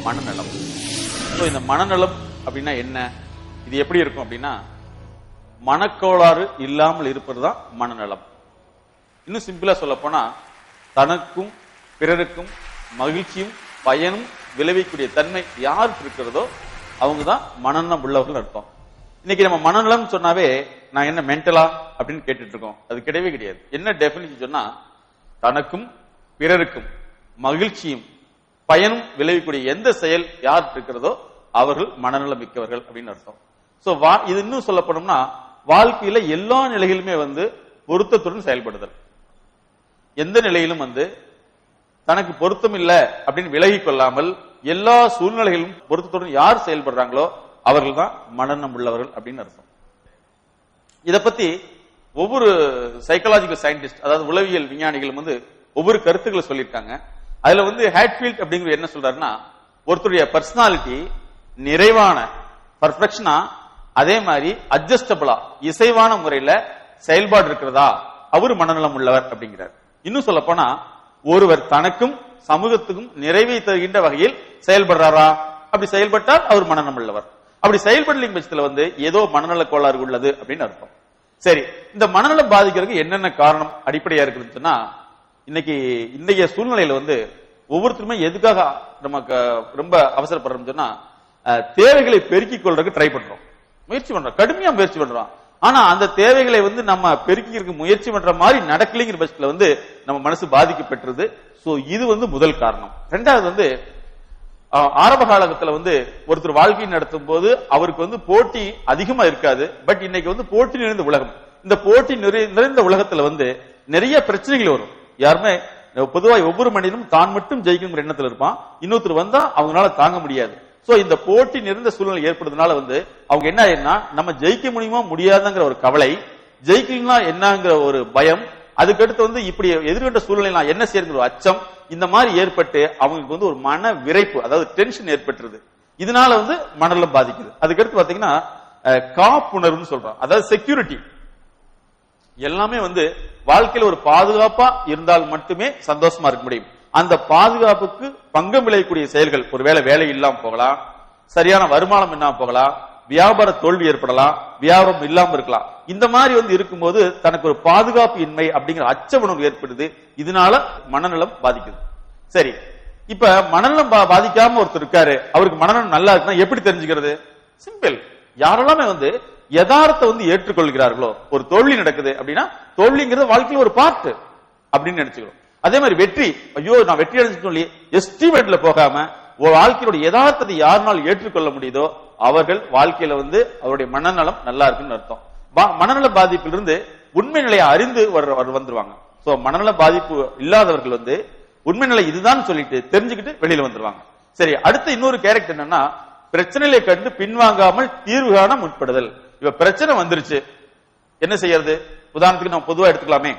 மனநலம். இந்த மனநலம் அப்படின்னா என்ன, இது எப்படி இருக்கும் அப்படின்னா, மனக்கோளாறு இல்லாமல் இருப்பதுதான் மனநலம். இன்னும் சிம்பிளா சொல்ல போனா, தனக்கும் பிறருக்கும் மகிழ்ச்சியும் பயனும் விளைவிக்கூடிய தன்மை யாருக்கு இருக்கிறதோ அவங்கதான் மனநலம் உள்ளவர்கள் அர்த்தம். இன்னைக்கு நம்ம மனநலம் சொன்னாவே நான் என்ன மென்டலா அப்படின்னு கேட்டுட்டு இருக்கோம். அது கிடையவே கிடையாது. என்ன டெபினிஷன் சொன்னா, தனக்கும் பிறருக்கும் மகிழ்ச்சியும் பயனும் விளைவிக்கூடிய எந்த செயல் யார் இருக்கிறதோ அவர்கள் மனநலம் மிக்கவர்கள் அப்படின்னு அர்த்தம். சோ இது இன்னும் சொல்ல போனோம்னா, வாழ்க்கையில எல்லா நிலையிலுமே பொருத்தத்துடன் செயல்படுதல். எந்த நிலையிலும் தனக்கு பொருத்தம் இல்ல அப்படின்னு விலகி கொள்ளாமல் எல்லா சூழ்நிலைகளிலும் பொருத்தத்துடன் யார் செயல்படுறாங்களோ அவர்கள் தான் மனநலம் உள்ளவர்கள் அப்படின்னு அர்த்தம். இத பத்தி ஒவ்வொரு சைக்காலஜிக்கல் சயின்டிஸ்ட், அதாவது உளவியல் விஞ்ஞானிகளும் ஒவ்வொரு கருத்துக்களை சொல்லியிருக்காங்க. அதுல ஹேட்ஃபீல்ட் அப்படிங்கிற என்ன சொல்றாருன்னா, ஒருத்தருடைய பர்சனாலிட்டி நிறைவான பர்ஃபெக்ஷனா, அதே மாதிரி அட்ஜஸ்டபிளா இசைவான முறையில செயல்பாடு இருக்கிறதா அவரு மனநலம் உள்ளவர் அப்படிங்கிறார். இன்னும் சொல்ல போனா, ஒருவர் தனக்கும் சமூகத்துக்கும் நிறைவை தருகின்ற வகையில் செயல்படுறாரா, அப்படி செயல்பட்டால் அவர் மனநலம் உள்ளவர். அப்படி செயல்படலின் பட்சத்துல ஏதோ மனநல கோளாறு உள்ளது அப்படின்னு அர்த்தம். சரி, இந்த மனநலம் பாதிக்கிறதுக்கு என்னென்ன காரணம் அடிப்படையா இருக்குன்னு சொன்னா, இன்னைக்கு இன்றைய சூழ்நிலையில ஒவ்வொருத்தருமே எதுக்காக நமக்கு ரொம்ப அவசரப்படுறோம் சொன்னா, தேவைகளை பெருக்கிக் கொள்றதுக்கு ட்ரை பண்றோம், முயற்சி பண்றோம், கடுமையா முயற்சி பண்றோம். ஆனா அந்த தேவைகளை நம்ம பெருக்கிக்கிறதுக்கு முயற்சி பண்ற மாதிரி நடக்கலைங்கிற பட்சத்துல நம்ம மனசு பாதிக்கப்பட்டுருது. சோ இது முதல் காரணம். ரெண்டாவது ஆரம்ப காலத்துல ஒருத்தர் வாழ்க்கை நடத்தும் போது அவருக்கு போட்டி அதிகமா இருக்காது. பட் இன்னைக்கு போட்டி நிறைந்த உலகம். இந்த போட்டி நிறைந்த உலகத்துல நிறைய பிரச்சனைகள் வரும். யாருமே பொதுவாக ஒவ்வொரு மனிதனும் தான் மட்டும் ஜெயிக்கணுங்கிற எண்ணத்துல இருப்பான். இன்னொருத்தர் வந்தா அவங்களால தாங்க முடியாது. சோ இந்த போட்டி நிறைந்த சூழ்நிலை ஏற்படுறதுனால அவங்க என்ன ஆயிருன்னா, நம்ம ஜெயிக்க முடியுமா முடியாதுங்கிற ஒரு கவலை, ஜெயிக்கலாம் என்னங்கிற ஒரு பயம், அதுக்கடுத்து இப்படி எதிர்கொண்ட சூழ்நிலை நான் என்ன செய்யற அச்சம், இந்த மாதிரி ஏற்பட்டு அவங்களுக்கு ஒரு மன விரைப்பு, அதாவது டென்ஷன் ஏற்பட்டுருது. இதனால மனநலம் பாதிக்குது. அதுக்கடுத்து பாத்தீங்கன்னா காப்புணர்வுன்னு சொல்றோம், அதாவது செக்யூரிட்டி. எல்லாமே வாழ்க்கையில ஒரு பாதுகாப்பா இருந்தால் மட்டுமே சந்தோஷமா இருக்க முடியும். அந்த பாதுகாப்புக்கு பங்கம் விளையக்கூடிய செயல்கள், ஒருவேளை வேலை இல்லாம போகலாம், சரியான வருமானம் இல்லாம போகலாம், வியாபார தோல்வி ஏற்படலாம், வியாபாரம் இல்லாம இருக்கலாம். இந்த மாதிரி இருக்கும்போது தனக்கு ஒரு பாதுகாப்பு இன்மை அப்படிங்கிற அச்ச உணர்வு ஏற்படுது. இதனால மனநலம் பாதிக்குது. சரி, இப்ப மனநலம் பாதிக்காம ஒருத்தர் இருக்காரு, அவருக்கு மனநலம் நல்லா இருக்குன்னா எப்படி தெரிஞ்சுக்கிறது? சிம்பிள். யாரெல்லாமே யதார்த்தத்தை ஏற்றுக்கொள்கிறார்களோ, ஒரு தோல்வி நடக்குது அப்படின்னா தோல்விங்கிறது வாழ்க்கையில ஒரு பார்ட் அப்படின்னு நினைச்சுக்கிறோம். அதே மாதிரி வெற்றி, ஐயோ நான் வெற்றி அடைஞ்சு சொல்லி எஸ்டிமேட்ல போகாம ஒரு வாழ்க்கையோட யதார்த்தத்தை யாருனால் ஏற்றுக்கொள்ள முடியுதோ அவர்கள் வாழ்க்கையில அவருடைய மனநலம் நல்லா இருக்குன்னு அர்த்தம். மனநல பாதிப்பிலிருந்து உண்மை நிலையை அறிந்து வந்துருவாங்க. சோ மனநல பாதிப்பு இல்லாதவர்கள் உண்மை நிலை இதுதான் சொல்லிட்டு தெரிஞ்சுக்கிட்டு வெளியில வந்துருவாங்க. சரி, அடுத்து இன்னொரு கேரக்டர் என்னன்னா, பிரச்சனைகளை கண்டு பின்வாங்காமல் தீர்வு காண முற்படுதல். இப்ப பிரச்சனை வந்துருச்சு, என்ன செய்யறது? உதாரணத்துக்கு நம்ம பொதுவா எடுத்துக்கலாமே,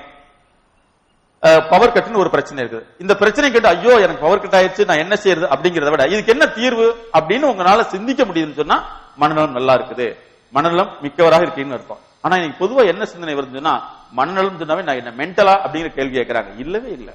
பவர் கட்னு ஒரு பிரச்சனை இருக்குது. இந்த பிரச்சனை கேட்டு ஐயோ எனக்கு பவர் கட் ஆயிடுச்சு, நான் என்ன செய்யறது அப்படிங்கிறத விட இதுக்கு என்ன தீர்வு அப்படின்னு உங்களால சிந்திக்க முடியுதுன்னு சொன்னா மனநலம் நல்லா இருக்குது, மனநலம் மிக்கவராக இருக்கீங்கன்னு அர்த்தம். ஆனா இன்னைக்கு பொதுவா என்ன சிந்தனை வருதுன்னா, மனநலம் சொன்னாவே நான் என்ன மென்டலா அப்படிங்கிற கேள்வி கேட்கிறாங்க. இல்லவே இல்லை.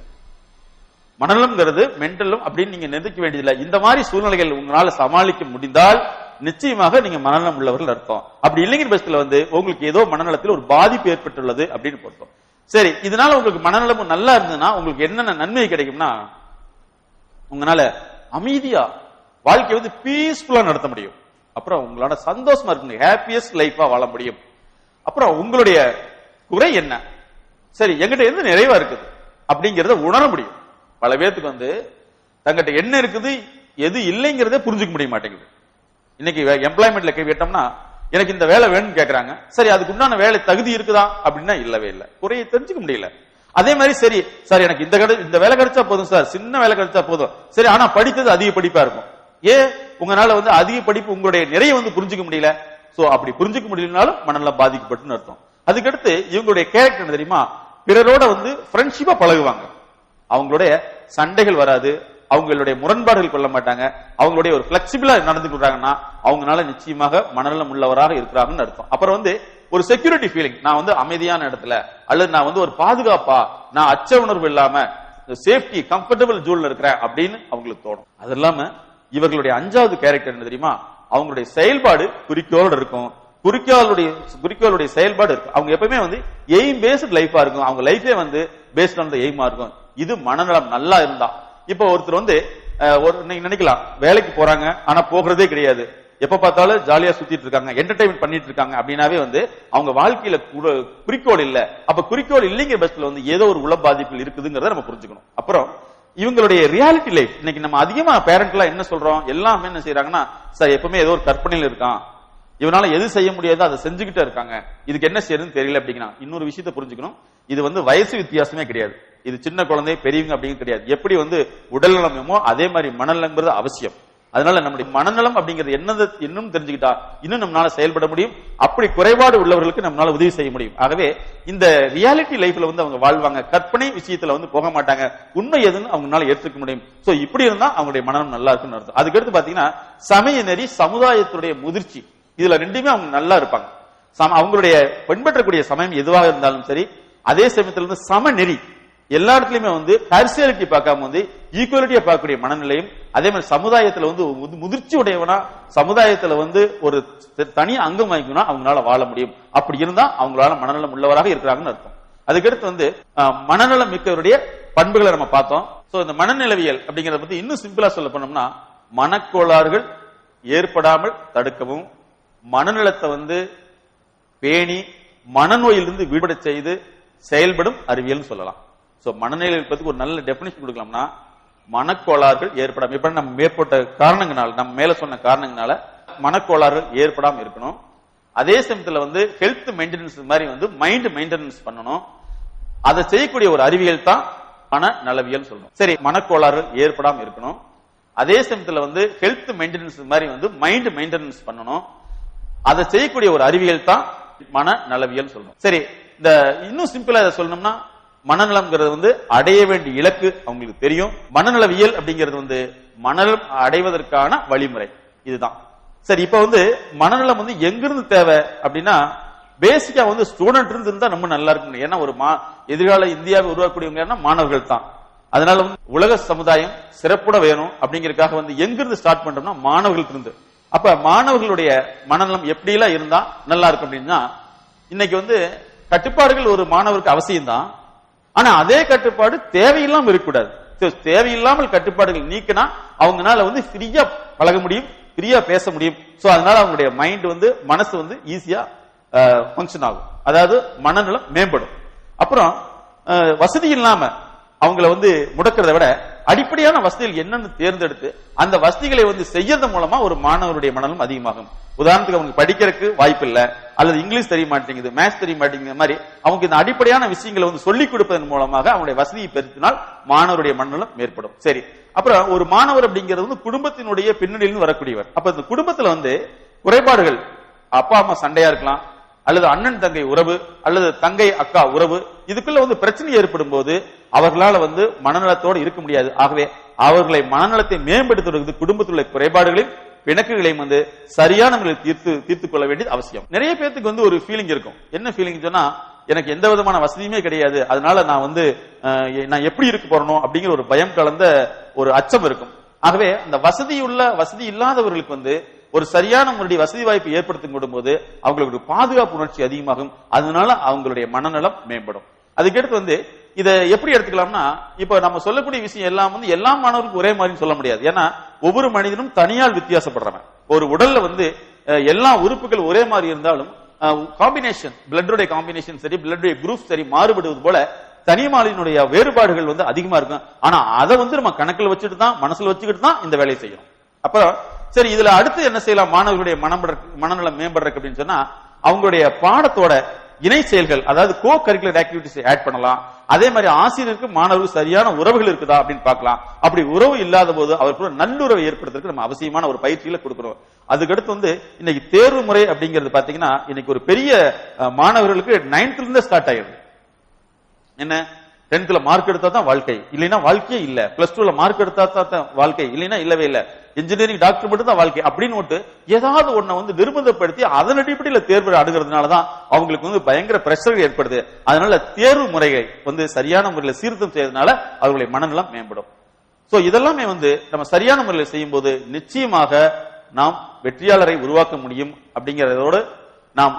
மனநலம்ங்கிறது மென்டலும் அப்படின்னு நீங்க நினைக்க வேண்டியதில்லை. இந்த மாதிரி சூழ்நிலைகள் உங்களால சமாளிக்க முடிந்தால் நிச்சயமாக நீங்க மனநலம் உள்ளவர்கள் அர்த்தம். அப்படி இல்லைங்கிற பட்சத்துல உங்களுக்கு ஏதோ மனநலத்தில் ஒரு பாதிப்பு ஏற்பட்டுள்ளது அப்படின்னு பொறுத்தோம். சரி, இதனால உங்களுக்கு மனநலம் நல்லா இருந்ததுன்னா உங்களுக்கு என்னென்ன நன்மை கிடைக்கும்னா, உங்களால அமைதியா வாழ்க்கை பீஸ்ஃபுல்லா நடத்த முடியும். அப்புறம் உங்களோட சந்தோஷமா இருக்கு, ஹாப்பியஸ்ட் லைஃபா வாழ முடியும். அப்புறம் உங்களுடைய குறை என்ன, சரி எங்கிட்ட எது நிறைவா இருக்குது அப்படிங்கறத உணர முடியும். பல பேருக்கு தங்கிட்ட என்ன இருக்குது எது இல்லைங்கிறதே புரிஞ்சுக்க முடிய மாட்டேங்குது. இன்னைக்கு எம்ப்ளாய்மெண்ட்ல கேட்டோம்னா, எனக்கு இந்த வேலை வேணும்னு கேட்கறாங்க. சரி, அதுக்கு உண்டான வேலை தகுதி இருக்குதா அப்படின்னா இல்லவே இல்லை, குறையை தெரிஞ்சுக்க முடியல. அதே மாதிரி சரி சார் எனக்கு இந்த வேலை கிடைச்சா போதும் சார், சின்ன வேலை கிடைச்சா போதும், சரி ஆனா படித்தது அதிக படிப்பா இருக்கும். ஏன் உங்களால அதிக படிப்பு உங்களுடைய நிறைய புரிஞ்சுக்க முடியல. சோ அப்படி புரிஞ்சுக்க முடியலனாலும் மனநலம் பாதிக்கப்பட்டுன்னு அர்த்தம். அதுக்கடுத்து இவங்களுடைய கேரக்டர் என்ன தெரியுமா, பிறரோட ஃப்ரெண்ட்ஷிப்பா பழகுவாங்க, அவங்களுடைய சண்டைகள் வராது, அவங்களுடைய முரண்பாடுகள் கொள்ள மாட்டாங்க, அவங்களுடைய ஒரு பிளெக்சிபிளா நடந்துக்கிறாங்கன்னா அவங்களால நிச்சயமாக மனநலம் உள்ளவராக இருக்கிறாங்கன்னு அர்த்தம். அப்புறம் ஒரு செக்யூரிட்டி ஃபீலிங், நான் அமைதியான இடத்துல அல்லது நான் ஒரு பாதுகாப்பா, நான் அச்ச உணர்வு இல்லாம சேஃப்டி கம்ஃபர்டபிள் ஜோன்ல இருக்கிறேன் அப்படின்னு அவங்களுக்கு தோணும். அது இல்லாம இவர்களுடைய 5வது கேரக்டர் என்ன தெரியுமா? அவங்களுடைய செயல்பாடு குறிக்கோளோட இருக்கும். குறிக்கோளுடைய செயல்பாடு இருக்கு. அவங்க எப்பவுமே வந்து எய்ம் பேஸ்ட் லைஃபா இருக்கும். அவங்க லைஃபே வந்து பேஸ்ட் ஆன் த எய்மா இருக்கும். இது மனநலம் நல்லா இருந்தா. இப்ப ஒருத்தர் வந்து நினைக்கலாம் வேலைக்கு போறாங்க ஆனா போகிறதே கிடையாது, எப்ப பார்த்தாலும் ஜாலியா சுத்திட்டு இருக்காங்க, என்டர்டைன்மெண்ட் பண்ணிட்டு இருக்காங்க அப்படின்னாவே வந்து அவங்க வாழ்க்கையில குறிக்கோள் இல்ல. அப்ப குறிக்கோள் இல்லைங்கிற பட்சத்துல வந்து ஏதோ ஒரு உள பாதிப்புகள் இருக்குதுங்கிறத நம்ம புரிஞ்சுக்கணும். அப்புறம் இவங்களுடைய ரியாலிட்டி லைஃப், இன்னைக்கு நம்ம அதிகமா பேரண்ட் எல்லாம் என்ன சொல்றோம், எல்லாமே என்ன செய்யறாங்கன்னா, சார் எப்பவுமே ஏதோ ஒரு கற்பனையில இருக்கான், இவனால எது செய்ய முடியாதோ அதை செஞ்சுக்கிட்டே இருக்காங்க, இதுக்கு என்ன செய்யறதுன்னு தெரியல அப்படிங்கிறான். இன்னொரு விஷயத்த புரிஞ்சுக்கணும், இது வந்து வயசு வித்தியாசமே கிடையாது. இது சின்ன குழந்தை பெரியவங்க அப்படின்னு கிடையாது. எப்படி வந்து உடல் நலமோ அதே மாதிரி மனநலம்ங்கிறது அவசியம். அதனால நம்முடைய மனநலம் அப்படிங்கிறது என்னது இன்னும் தெரிஞ்சுக்கிட்டா இன்னும் நம்மளால செயல்பட முடியும். அப்படி குறைபாடு உள்ளவர்களுக்கு நம்மளால உதவி செய்ய முடியும். ஆகவே இந்த ரியாலிட்டி லைஃப்ல வந்து அவங்க வாழ்வாங்க, கற்பனை விஷயத்துல வந்து போக மாட்டாங்க, உண்மை எதுன்னு அவங்களால ஏற்றுக்க முடியும். சோ இப்படி இருந்தா அவங்களுடைய மனநலம் நல்லா இருக்குன்னு அர்த்தம். அதுக்கடுத்து பாத்தீங்கன்னா சமய நெறி, சமுதாயத்துடைய முதிர்ச்சி, இதுல ரெண்டுமே அவங்க நல்லா இருப்பாங்க. அவங்களுடைய பின்பற்றக்கூடிய சமயம் எதுவாக இருந்தாலும் சரி, அதே சமயத்துல இருந்து சமநெறி, எல்லா இடத்துலயுமே வந்து பார்சியாலிட்டி பார்க்காம வந்து ஈக்குவாலிட்டியா பார்க்கக்கூடிய மனநிலையும், அதே மாதிரி சமுதாயத்துல வந்து முதிர்ச்சி உடையவனா சமுதாயத்துல வந்து ஒரு தனி அங்கம் வாங்கிக்கணும் அவங்களால வாழ முடியும். அப்படி இருந்தா அவங்களால மனநலம் உள்ளவராக இருக்கிறாங்கன்னு அர்த்தம். அதுக்கடுத்து வந்து மனநலம் மிக்கவருடைய பண்புகளை நம்ம பார்த்தோம். சோ இந்த மனநிலவியல் அப்படிங்கறத பத்தி இன்னும் சிம்பிளா சொல்ல போனோம்னா, மனக்கோளாறுகள் ஏற்படாமல் தடுக்கவும், மனநலத்தை வந்து பேணி மனநோயிலிருந்து விடுபட செய்து செயல்படும் அறிவியல் சொல்லலாம். சோ மனநிலை இருப்பதுக்கு ஒரு நல்ல டெபினிஷன் கொடுக்கலாம்னா, மனக்கோளாறுகள் ஏற்படாம, இப்ப நம்ம மேற்பட்ட காரணங்களால, நம்ம மேல சொன்ன காரணங்களால மனக்கோளாறுகள் ஏற்படாம இருக்கணும். அதே சமயத்துல வந்து ஹெல்த் மெயின்டெனன்ஸ் மாதிரி வந்து மைண்ட் மெயின்டெனன்ஸ் பண்ணணும். அதை செய்யக்கூடிய ஒரு அறிவியல் தான் மனநலவியல் சொல்லணும். சரி, மனக்கோளாறுகள் ஏற்படாம இருக்கணும், அதே சமயத்துல வந்து ஹெல்த் மெயின்டெனன்ஸ் மாதிரி வந்து மைண்ட் மெயின்டெனன்ஸ் பண்ணணும். அதை செய்யக்கூடிய ஒரு அறிவியல் தான் மனநலவியல் சொல்லணும். சரி, இந்த இன்னும் சிம்பிளா இதை சொல்லணும்னா, மனநலம்ங்கிறது வந்து அடைய வேண்டிய இலக்கு அவங்களுக்கு தெரியும். மனநலவியல் அப்படிங்கிறது வந்து மனநலம் அடைவதற்கான வழிமுறை, இதுதான். சரி, இப்ப வந்து மனநலம் வந்து எங்கிருந்து தேவை அப்படின்னா, பேசிக்கா வந்து ஸ்டூடெண்ட் இருந்து இருந்தா ரொம்ப நல்லா இருக்கும். ஏன்னா ஒரு எதிர்கால இந்தியாவை உருவாக்கக்கூடியவங்க மாணவர்கள் தான். அதனால வந்து உலக சமுதாயம் சிறப்புட வேணும் அப்படிங்கறதுக்காக வந்து எங்கிருந்து ஸ்டார்ட் பண்றோம்னா மாணவர்களுக்கு இருந்து. அப்ப மாணவர்களுடைய மனநலம் எப்படி எல்லாம் இருந்தா நல்லா இருக்கும் அப்படின்னா, இன்னைக்கு வந்து கட்டுப்பாடுகள் ஒரு மாணவருக்கு அவசியம் தான். ஆனா அதே கட்டுப்பாடு தேவையில்லாம இருக்கக்கூடாது. தேவையில்லாமல் கட்டுப்பாடுகள் நீக்கினா அவங்களால வந்து ஃப்ரீயா பழக முடியும், ஃப்ரீயா பேச முடியும். சோ அதனால அவங்களுடைய மைண்ட் வந்து மனசு வந்து ஈஸியா ஃபங்க்ஷன் ஆகும், அதாவது மனநலம் மேம்படும். அப்புறம் வசதி இல்லாம அவங்களை வந்து முடக்கிறத விட அடிப்படையான வசதிகள் என்னன்னு தேர்ந்தெடுத்து அந்த வசதிகளை வந்து செய்யறது மூலமா ஒரு மாணவருடைய மனநலம் அதிகமாகும். உதாரணத்துக்கு அவங்க படிக்கிறதுக்கு வாய்ப்பு இல்ல, அல்லது இங்கிலீஷ் தெரிய மாட்டேங்குது, மேத்ஸ் தெரிய மாட்டேங்குது மாதிரி அவங்க இந்த அடிப்படையான விஷயங்களை வந்து சொல்லிக் கொடுப்பதன் மூலமாக அவங்களுடைய வசதியை பெருத்தினால் மாணவருடைய மனநலம் மேற்படும். சரி, அப்புறம் ஒரு மாணவர் அப்படிங்கிறது வந்து குடும்பத்தினுடைய பின்னணியிலிருந்து வரக்கூடியவர். அப்ப இந்த குடும்பத்துல வந்து குறைபாடுகள், அப்பா அம்மா சண்டையா இருக்கலாம், அல்லது அண்ணன் தங்கை உறவு, அல்லது தங்கை அக்கா உறவு, இதுக்குள்ள வந்து பிரச்சனை ஏற்படும் போது அவர்களால வந்து மனநலத்தோடு இருக்க முடியாது. ஆகவே அவர்களை மனநலத்தை மேம்படுத்துவது குடும்பத்தில் உள்ள குறைபாடுகளின் பிணக்குகளையும் வந்து சரியான முறையில் தீர்த்து கொள்ள வேண்டியது அவசியம். நிறைய பேருக்கு வந்து ஒரு ஃபீலிங் இருக்கும். என்ன ஃபீலிங் சொன்னா, எனக்கு எந்த விதமான வசதியுமே கிடையாது, அதனால நான் வந்து நான் எப்படி இருக்க போறணும் அப்படிங்கிற ஒரு பயம் கலந்த ஒரு அச்சம் இருக்கும். ஆகவே அந்த வசதி இல்லாதவர்களுக்கு வந்து ஒரு சரியான முறைய வசதி வாய்ப்பு ஏற்படுத்தும் போது அவங்களுக்கு பாதுகாப்பு உணர்ச்சி அதிகமாகும். அதனால அவங்களுடைய மனநலம் மேம்படும். அதுக்கடுத்து வந்து இதை எப்படி எடுத்துக்கலாம்னா, இப்ப நம்ம சொல்லக்கூடிய விஷயம் எல்லாம் வந்து எல்லா மாணவருக்கும் ஒரே மாதிரி சொல்ல முடியாது. ஏன்னா ஒவ்வொரு மனிதனும் தனியால் வித்தியாசப்படுறவன். ஒரு உடல்ல வந்து எல்லா உறுப்புகள் ஒரே மாதிரி இருந்தாலும் காம்பினேஷன், பிளட்டோட காம்பினேஷன் சரி, பிளட் குரூப் சரி மாறுபடுவது போல தனிமாலினுடைய வேறுபாடுகள் வந்து அதிகமா இருக்கும். ஆனா அதை வந்து நம்ம கணக்கில் வச்சுட்டு தான், மனசுல வச்சுக்கிட்டு தான் இந்த வேலையை செய்யணும். அப்புறம் சரி, இதுல அடுத்து என்ன செய்யலாம் மாணவர்களுடைய மனநலம் மேம்படுறதுக்கு அப்படின்னு சொன்னா, அவங்களுடைய பாடத்தோட இணை செயல்கள், அதாவது கோ கரிக்குலர் ஆக்டிவிட்டிஸ் ஆட் பண்ணலாம். அதே மாதிரி ஆசிரியருக்கு மாணவருக்கு சரியான உறவுகள் இருக்குதா அப்படின்னு பார்க்கலாம். அப்படி உறவு இல்லாத போது அவருக்கு நல்லுறவை ஏற்படுத்துறதுக்கு நம்ம அவசியமான ஒரு பயிற்சியில கொடுக்கிறோம். அதுக்கடுத்து வந்து இன்னைக்கு தேர்வு முறை அப்படிங்கிறது பாத்தீங்கன்னா, இன்னைக்கு ஒரு பெரிய மாணவர்களுக்கு 9th இருந்து ஸ்டார்ட் ஆயிடுது. என்ன, 10th மார்க் எடுத்தா தான் வாழ்க்கை, இல்லைன்னா வாழ்க்கையே இல்ல. +2 மார்க் எடுத்தா தான் வாழ்க்கை, இல்லைன்னா இல்லவே இல்ல. இன்ஜினியரிங் டாக்டர் மட்டும் தான் வாழ்க்கை அப்படின்னு விட்டு ஏதாவது ஒன்ன வந்து நிர்பந்தப்படுத்தி அதன் அடிப்படையில் தேர்வு அணுகிறதுனாலதான் அவங்களுக்கு வந்து பயங்கர பிரஷர் ஏற்படுது. அதனால தேர்வு முறையை வந்து சரியான முறையில் சீர்திருத்தம் செய்யறதுனால அவர்களுடைய மனநலம் மேம்படும். சோ இதெல்லாமே வந்து நம்ம சரியான முறையில் செய்யும் போது நிச்சயமாக நாம் வெற்றியாளரை உருவாக்க முடியும். அப்படிங்கறதோடு நாம்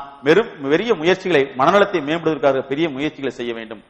பெரிய முயற்சிகளை, மனநலத்தை மேம்படுவதற்காக பெரிய முயற்சிகளை செய்ய வேண்டும்.